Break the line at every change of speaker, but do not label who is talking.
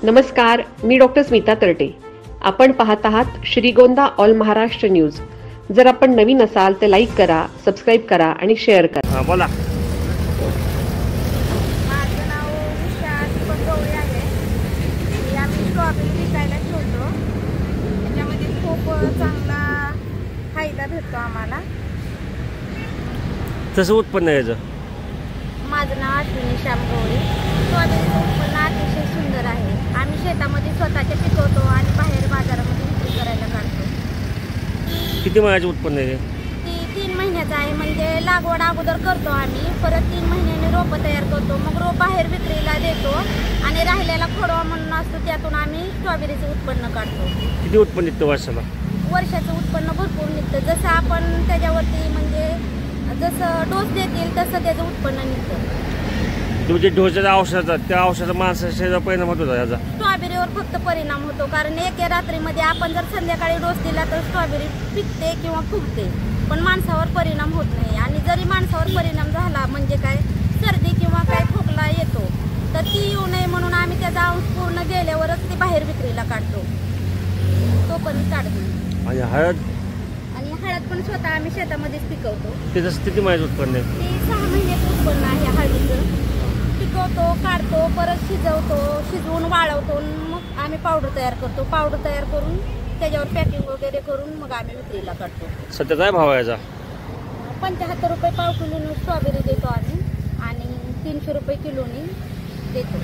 नमस्कार, मी डॉक्टर स्मिता तरटे. आपण पाहत आहात श्रीगोंदा ऑल महाराष्ट्र न्यूज. जर आपण नवीन असाल तर लाईक करा, सबस्क्राईब करा आणि शेअर करा.
बोला.
माझं नाव उषा गवळी आहे. आम्ही स्ट्रॉबेरी विकायला ठेवतो. त्याच्यामध्ये खूप चांगला फायदा भेटतो आम्हाला.
तसं उत्पन्न यायचं.
माझं नाव अश्विनी श्याम गवळी. स्ट्रॉबेरीचं उत्पन्न अतिशय सुंदर आहे. आम्ही शेतामध्ये स्वतःचे पिकवतो आणि बाहेर बाजारामध्ये विक्री करायला काढतो.
किती महिन्याचे उत्पन्न आहे?
ती 3 महिन्याचं आहे. म्हणजे लागवड अगोदर करतो आम्ही, परत 3 महिन्याने रोपं तयार करतो, मग रोप बाहेर विक्रीला देतो आणि राहिलेला खोडवा म्हणून असतो त्यातून आम्ही स्ट्रॉबेरीचं उत्पन्न काढतो.
किती उत्पन्न निघतं वर्षाला?
वर्षाचं उत्पन्न भरपूर निघतं. जसं आपण त्याच्यावरती म्हणजे जसं डोस देतील तसं त्याचं उत्पन्न निघतं.
तुम्ही जे डोसच्या औषधाचा त्या औषधाचा माणसाच्या शरीरावर परिणाम होतो का याचा?
स्ट्रॉबेरीवर फक्त परिणाम होतो, कारण एका रात्रीमध्ये आपण जर संध्याकाळी डोस दिला तर स्ट्रॉबेरी पिकते किंवा फुगते, पण माणसावर परिणाम होत नाही. आणि जरी माणसावर परिणाम झाला म्हणजे काय सर्दी किंवा काय खोकला येतो तर ती येऊ नये म्हणून आम्ही त्याचा अंश पूर्ण गेल्यावरच ती बाहेर विक्रीला काढतो. तो पण काढतो.
आणि हळद?
आणि हळद पण स्वतः आम्ही शेतामध्येच पिकवतो.
त्याचं किती महिन्याचं उत्पन्न आहे?
ती 6 महिन्याचं उत्पन्न आहे हळदीचं. पिकवतो, काढतो, परत शिजवतो, शिजवून वाळवतो, मग आम्ही पावडर तयार करतो. पावडर तयार करून त्याच्यावर पॅकिंग वगैरे करून मग आम्ही विक्रीला काढतो.
सध्या काय भाव आहे याचा?
75 रुपये पाव किलोने स्ट्रॉबेरी देतो आम्ही आणि 300 रुपये किलोनी देतो.